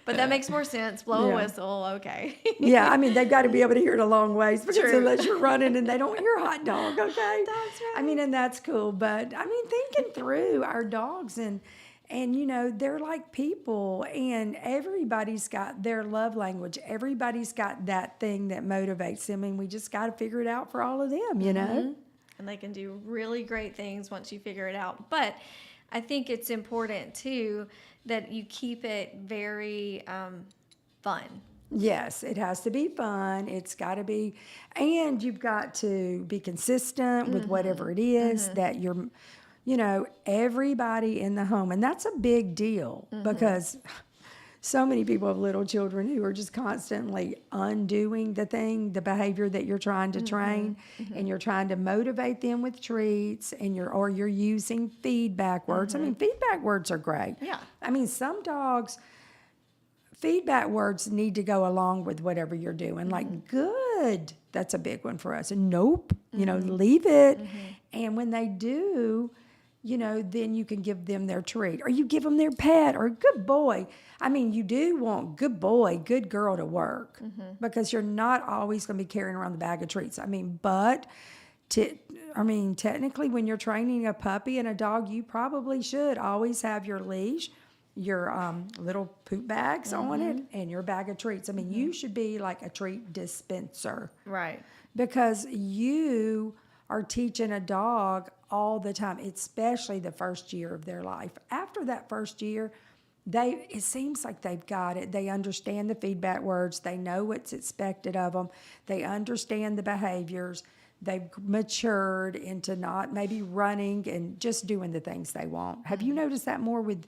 But that makes more sense. Blow a whistle. Okay.
Yeah, I mean, they've got to be able to hear it a long ways, because
True.
unless you're running and they don't hear hot dog, okay?
That's right.
I mean, and that's cool. But, I mean, thinking through our dogs and you know, they're like people, and everybody's got their love language. Everybody's got that thing that motivates them, and we just got to figure it out for all of them, you know?
And they can do really great things once you figure it out. But I think it's important, too, that you keep it very fun.
Yes, it has to be fun. It's got to be, and you've got to be consistent with whatever it is that you're, you know, everybody in the home. And that's a big deal because so many people have little children who are just constantly undoing the behavior that you're trying to train, and you're trying to motivate them with treats, and you're using feedback words. I mean, feedback words are great.
Yeah.
I mean, some dogs, feedback words need to go along with whatever you're doing. Like, good, that's a big one for us. And nope, you know, leave it. And when they do, you know, then you can give them their treat, or you give them their pet, or good boy. I mean, you do want good boy, good girl to work, because you're not always going to be carrying around the bag of treats. I mean, but technically, when you're training a puppy and a dog, you probably should always have your leash, your little poop bags on it, and your bag of treats. I mean, you should be like a treat dispenser.
Right.
Because you are teaching a dog all the time, especially the first year of their life. After that first year, it seems like they've got it. They understand the feedback words. They know what's expected of them. They understand the behaviors. They've matured into not maybe running and just doing the things they want. Have you noticed that more with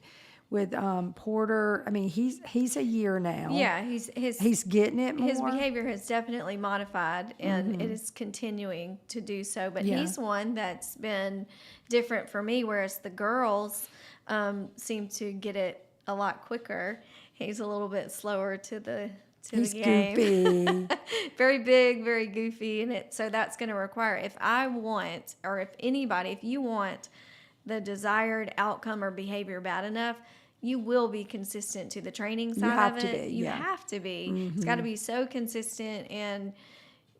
Porter? I mean, he's a year now.
Yeah,
he's getting it more.
His behavior has definitely modified, and it is continuing to do so. But he's one that's been different for me, whereas the girls seem to get it a lot quicker. He's a little bit slower to the game.
Goofy.
Very big, very goofy, and so that's going to require, if you want the desired outcome or behavior bad enough, you will be consistent to the training side of it. You have to be. It's got to be so consistent, and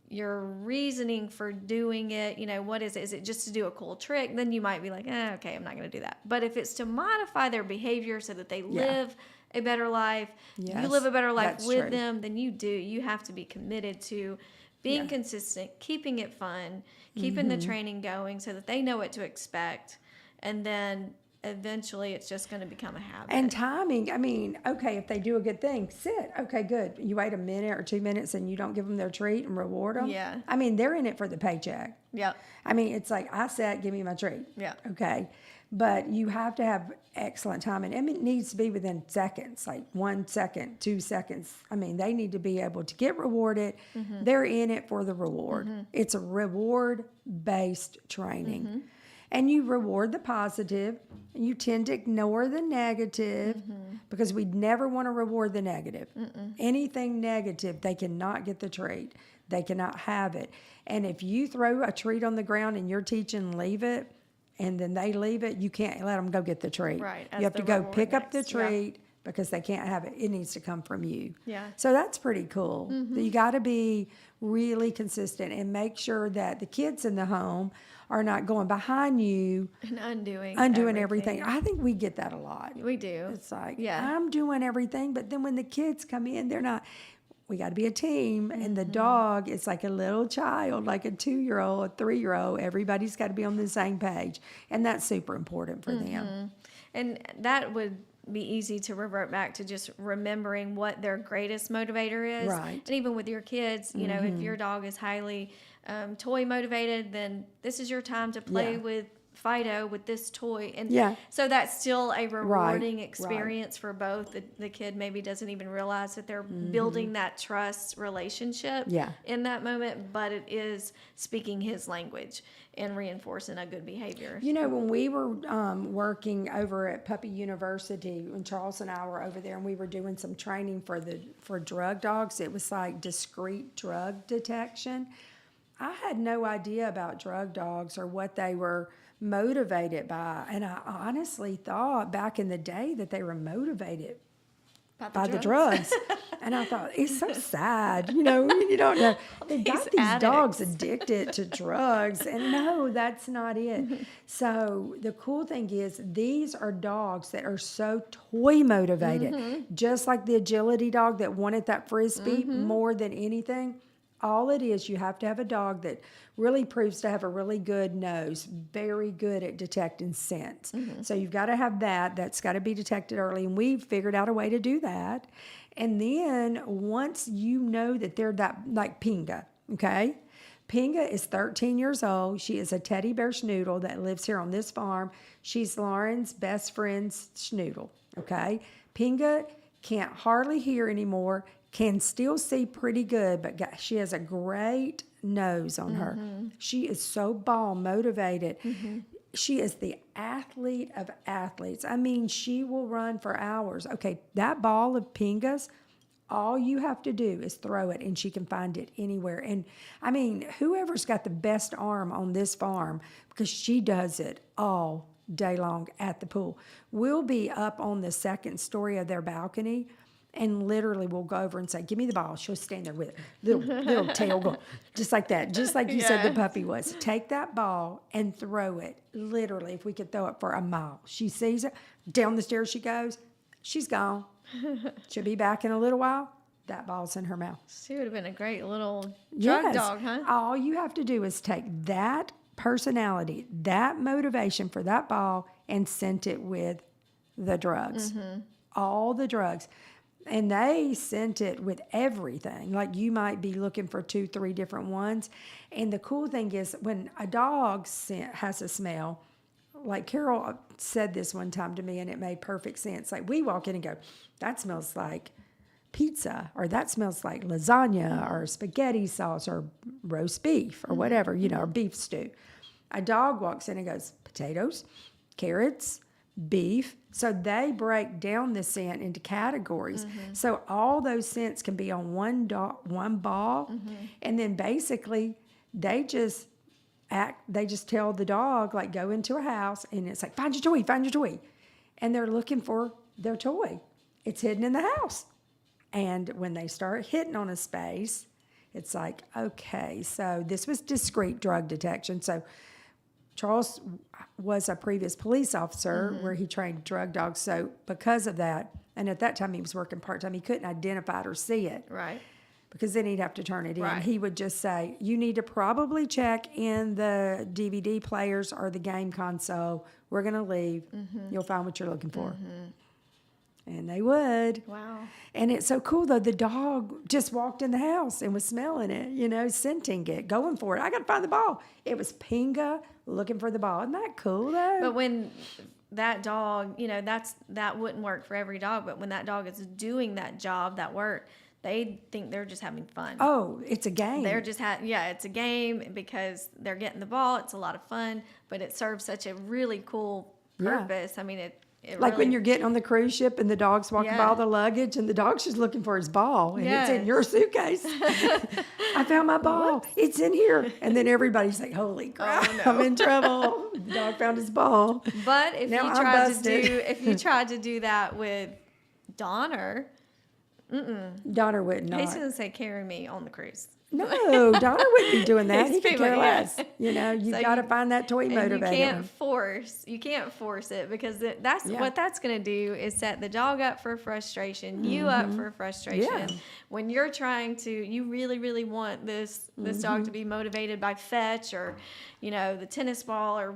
your reasoning for doing it, you know, what is it? Is it just to do a cool trick? Then you might be like, okay, I'm not going to do that. But if it's to modify their behavior so that they live a better life, you live a better life with them, then you have to be committed to being consistent, keeping it fun, keeping the training going so that they know what to expect. And then eventually it's just going to become a habit.
And timing, I mean, okay, if they do a good thing, sit. Okay, good. You wait a minute or 2 minutes and you don't give them their treat and reward them.
Yeah.
I mean, they're in it for the paycheck.
Yep.
I mean, it's like, I sat, give me my treat.
Yeah.
Okay. But you have to have excellent timing. I mean, it needs to be within seconds, like 1 second, 2 seconds. I mean, they need to be able to get rewarded. They're in it for the reward. It's a reward-based training. And you reward the positive, and you tend to ignore the negative because we never want to reward the negative. Anything negative, they cannot get the treat. They cannot have it. And if you throw a treat on the ground and you're teaching leave it, and then they leave it, you can't let them go get the treat.
Right,
You
as
have to
the
go
reward
pick up the
next, yeah.
treat because they can't have it. It needs to come from you.
Yeah.
So that's pretty cool. You got to be really consistent and make sure that the kids in the home are not going behind you
And undoing
everything. I think we get that a lot.
We do.
It's like,
Yeah.
I'm doing everything, but then when the kids come in, they're not. We got to be a team. And the dog is like a little child, like a 2-year-old, a 3-year-old. Everybody's got to be on the same page. And that's super important for them.
And that would be easy to revert back to just remembering what their greatest motivator is.
Right.
And even with your kids, you know, if your dog is highly toy motivated, then this is your time to play
Yeah.
with Fido with this toy. And
Yeah.
so that's still a rewarding
right.
experience for both. The kid maybe doesn't even realize that they're building that trust relationship
Yeah.
in that moment, but it is speaking his language and reinforcing a good behavior.
You know, when we were working over at Puppy University, when Charles and I were over there, and we were doing some training for drug dogs, it was like discreet drug detection. I had no idea about drug dogs or what they were motivated by, and I honestly thought back in the day that they were motivated by the drugs. And I thought, it's so sad, you know, you don't know. They got these dogs addicted to drugs, and no, that's not it. So the cool thing is these are dogs that are so toy motivated, just like the agility dog that wanted that Frisbee more than anything. All it is, you have to have a dog that really proves to have a really good nose, very good at detecting scents. So you've got to have that. That's got to be detected early, and we've figured out a way to do that. And then once you know that they're that, like Pinga, okay? Pinga is 13 years old. She is a teddy bear schnoodle that lives here on this farm. She's Lauren's best friend's schnoodle, okay? Pinga can't hardly hear anymore, can still see pretty good, but she has a great nose on her. She is so ball motivated. She is the athlete of athletes. I mean, she will run for hours. Okay, that ball of Pinga's, all you have to do is throw it and she can find it anywhere. And I mean, whoever's got the best arm on this farm, because she does it all day long at the pool. We'll be up on the second story of their balcony, and literally we'll go over and say, give me the ball. She'll stand there with it. Little tail going, just like that. Just like you said the puppy was. Take that ball and throw it. Literally, if we could throw it for a mile. She sees it. Down the stairs she goes. She's gone. She'll be back in a little while. That ball's in her mouth.
She would have been a great little drug dog, huh?
All you have to do is take that personality, that motivation for that ball, and scent it with the drugs. All the drugs. And they scent it with everything. Like you might be looking for 2, 3 different ones. And the cool thing is when a dog has a smell, like Carol said this one time to me and it made perfect sense. Like we walk in and go, that smells like pizza, or that smells like lasagna or spaghetti sauce or roast beef or whatever, you know, or beef stew. A dog walks in and goes, potatoes, carrots, beef. So they break down the scent into categories. So all those scents can be on one ball. And then basically they just tell the dog, like, go into a house and it's like, find your toy. And they're looking for their toy. It's hidden in the house. And when they start hitting on a space, it's like, okay, so this was discreet drug detection. So Charles was a previous police officer where he trained drug dogs. So because of that, and at that time he was working part-time, he couldn't identify it or see it.
Right.
Because then he'd have to turn it in.
Right.
He would just say, you need to probably check in the DVD players or the game console. We're going to leave. You'll find what you're looking for. And they would.
Wow.
And it's so cool, though. The dog just walked in the house and was smelling it, you know, scenting it, going for it. I got to find the ball. It was Pinga looking for the ball. Isn't that cool though?
But when that dog, that wouldn't work for every dog. But when that dog is doing that job, that work, they think they're just having fun.
Oh, it's a game.
They're just it's a game because they're getting the ball. It's a lot of fun, but it serves such a really cool purpose. I mean, it
like
really,
when you're getting on the cruise ship and the dog's walking by all the luggage and the dog's just looking for his ball and it's in your suitcase. I found my ball. Whoops. It's in here. And then everybody's like, holy crap, I'm in trouble. The dog found his ball.
But if you tried to do that with Donner,
Donner would not.
He's going to say, carry me on the cruise.
No, Donner wouldn't be doing that. He could care less. You've got to find that toy motivator.
You can't force it because what that's going to do is set the dog up for frustration, you up for frustration. Yeah. When you're trying to, you really, really want this dog to be motivated by fetch or, the tennis ball or,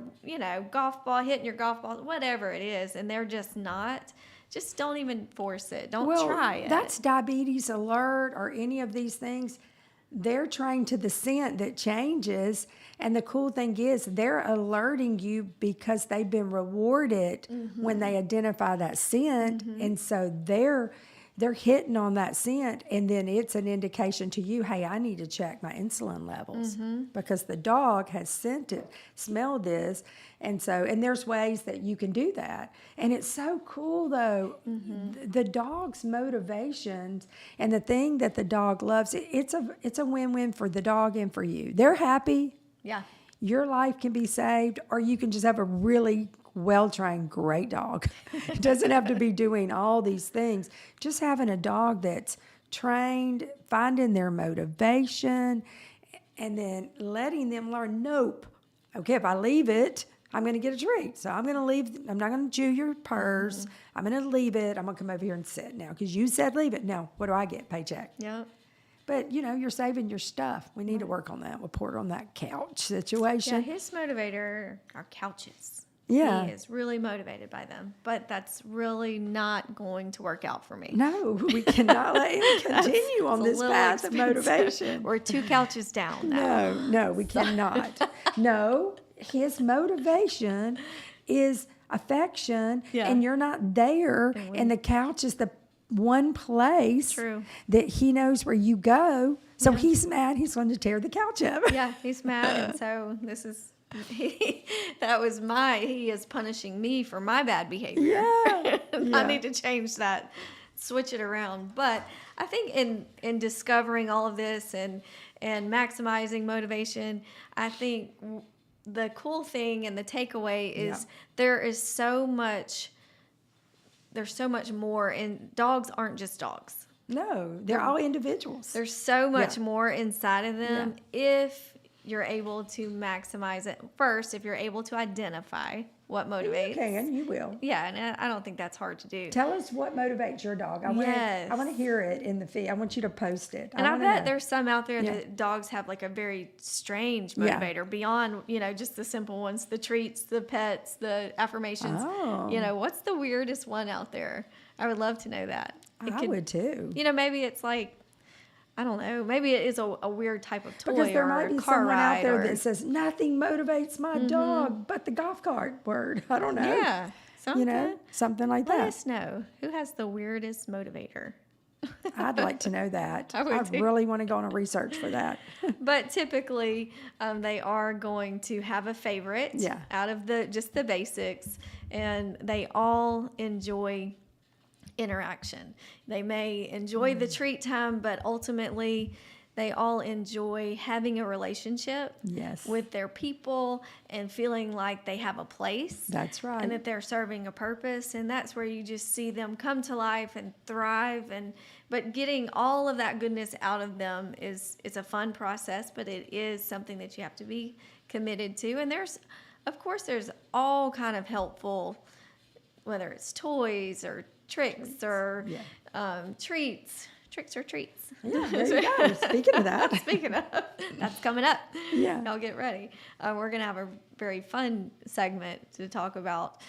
golf ball, hitting your golf ball, whatever it is, and they're just not. Just don't even force it. Don't try it.
That's diabetes alert or any of these things. They're trying to the scent that changes. And the cool thing is they're alerting you because they've been rewarded when they identify that scent. And so they're hitting on that scent. And then it's an indication to you, hey, I need to check my insulin levels because the dog has smelled this. And there's ways that you can do that. And it's so cool, though, the dog's motivations and the thing that the dog loves, it's a win-win for the dog and for you. They're happy.
Yeah.
Your life can be saved, or you can just have a really well-trained, great dog. It doesn't have to be doing all these things. Just having a dog that's trained, finding their motivation, and then letting them learn, nope, okay, if I leave it, I'm going to get a treat. So I'm going to leave. I'm not going to chew your purse. I'm going to leave it. I'm going to come over here and sit now because you said leave it. Now, what do I get? Paycheck.
Yeah.
But, you're saving your stuff. We need to work on that. We'll pour it on that couch situation.
Yeah, his motivator are couches.
Yeah.
He is really motivated by them. But that's really not going to work out for me.
No, we cannot let him continue on this path of motivation.
We're 2 couches down now.
No, we cannot. No. His motivation is affection, and you're not there, and the couch is the one place that he knows where you go. So he's mad. He's going to tear the couch up.
Yeah, he's mad, and so this is he is punishing me for my bad behavior.
Yeah,
I need to change that, switch it around. But I think in discovering all of this and maximizing motivation, I think the cool thing and the takeaway is there's so much more, and dogs aren't just dogs.
No, they're all individuals.
There's so much more inside of them if you're able to maximize it. First, if you're able to identify what motivates.
You will.
Yeah, and I don't think that's hard to do.
Tell us what motivates your dog. I want to hear it in the feed. I want you to post it.
And I bet there's some out there that dogs have like a very strange motivator beyond, just the simple ones, the treats, the pets, the affirmations.
Oh.
What's the weirdest one out there? I would love to know that.
I would too.
Maybe it's like, I don't know. Maybe it is a weird type of toy,
because there
or
might be
a car
someone
ride
out there that says nothing motivates my dog but the golf cart word. I don't know.
Yeah,
something like
Let
that.
us know who has the weirdest motivator.
I'd like to know that. I
too.
really want to go on a research for that.
But typically, they are going to have a favorite out of just the basics, and they all enjoy interaction. They may enjoy the treat time, but ultimately they all enjoy having a relationship with their people and feeling like they have a place. That's right. And that they're serving a purpose. And that's where you just see them come to life and thrive. But getting all of that goodness out of them is a fun process, but it is something that you have to be committed to. And there's all kind of helpful, whether it's toys or tricks or treats. Tricks or treats.
Yeah, there you go. Speaking of that.
That's coming up.
Yeah.
Y'all get ready. We're going to have a very fun segment to talk about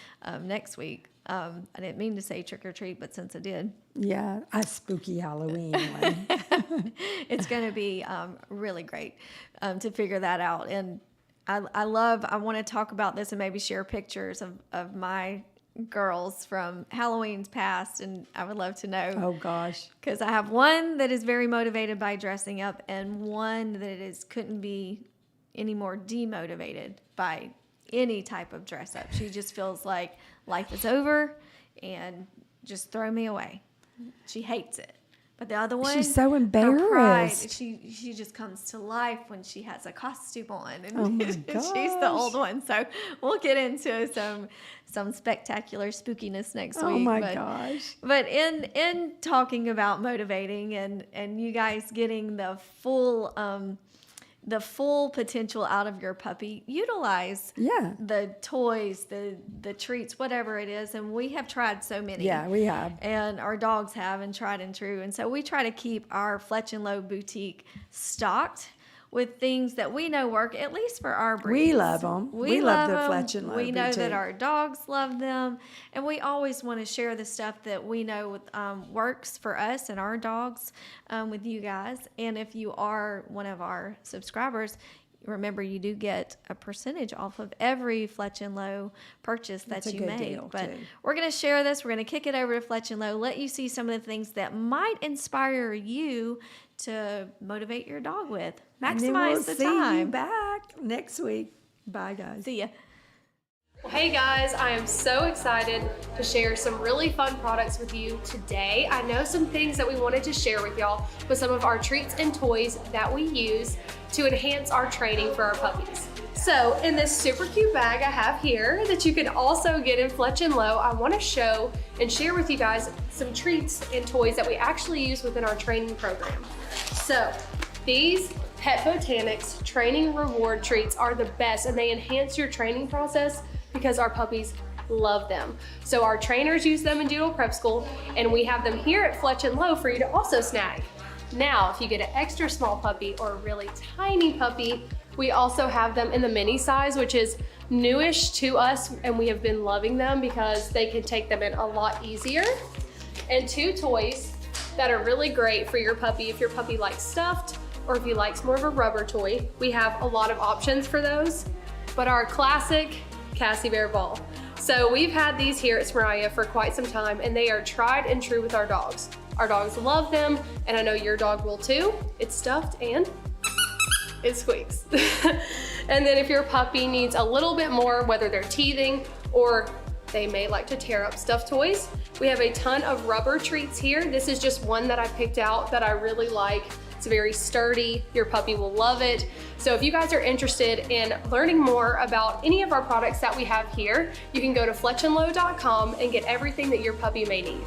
next week. I didn't mean to say trick or treat, but since I did.
Yeah, a spooky Halloween one.
It's going to be really great to figure that out. And I want to talk about this and maybe share pictures of my girls from Halloween's past, and I would love to know.
Oh gosh.
Because I have one that is very motivated by dressing up and one that couldn't be any more demotivated by any type of dress up. She just feels like life is over and just throw me away. She hates it. But the other one,
she's so
her
embarrassed.
pride, she just comes to life when she has a costume on, and
Oh my
she's the
gosh.
old one. So we'll get into some spectacular spookiness next week.
Oh my gosh.
But in talking about motivating and you guys getting the full potential out of your puppy, utilize the toys, the treats, whatever it is. And we have tried so many.
Yeah, we have.
And our dogs have, and tried and true. And so we try to keep our Fletch & Lowe boutique stocked with things that we know work, at least for our breeds.
We love them. We love the Fletch & Lowe
We know that
boutique.
our dogs love them. And we always want to share the stuff that we know works for us and our dogs with you guys. And if you are one of our subscribers, remember you do get a percentage off of every Fletch & Lowe purchase that
That's a
you
good
make.
deal,
But
too.
we're going to share this. We're going to kick it over to Fletch & Lowe, let you see some of the things that might inspire you to motivate your dog with.
And then we'll
Maximize the
see you
time.
back next week. Bye, guys.
See ya.
Well, hey guys, I am so excited to share some really fun products with you today. I know some things that we wanted to share with y'all with some of our treats and toys that we use to enhance our training for our puppies. So in this super cute bag I have here that you can also get in Fletch & Lowe, I want to show and share with you guys some treats and toys that we actually use within our training program. So these Pet Botanics training reward treats are the best, and they enhance your training process because our puppies love them. So our trainers use them in Doodle Prep School, and we have them here at Fletch & Lowe for you to also snag. Now, if you get an extra small puppy or a really tiny puppy, we also have them in the mini size, which is newish to us, and we have been loving them because they can take them in a lot easier. And two toys that are really great for your puppy if your puppy likes stuffed or if he likes more of a rubber toy. We have a lot of options for those, but our classic Cassie Bear ball. So we've had these here at Smeraglia for quite some time, and they are tried and true with our dogs. Our dogs love them, and I know your dog will too. It's stuffed and it squeaks. And then if your puppy needs a little bit more, whether they're teething or they may like to tear up stuffed toys, we have a ton of rubber treats here. This is just one that I picked out that I really like. It's very sturdy. Your puppy will love it. So if you guys are interested in learning more about any of our products that we have here, you can go to fletchandlowe.com and get everything that your puppy may need.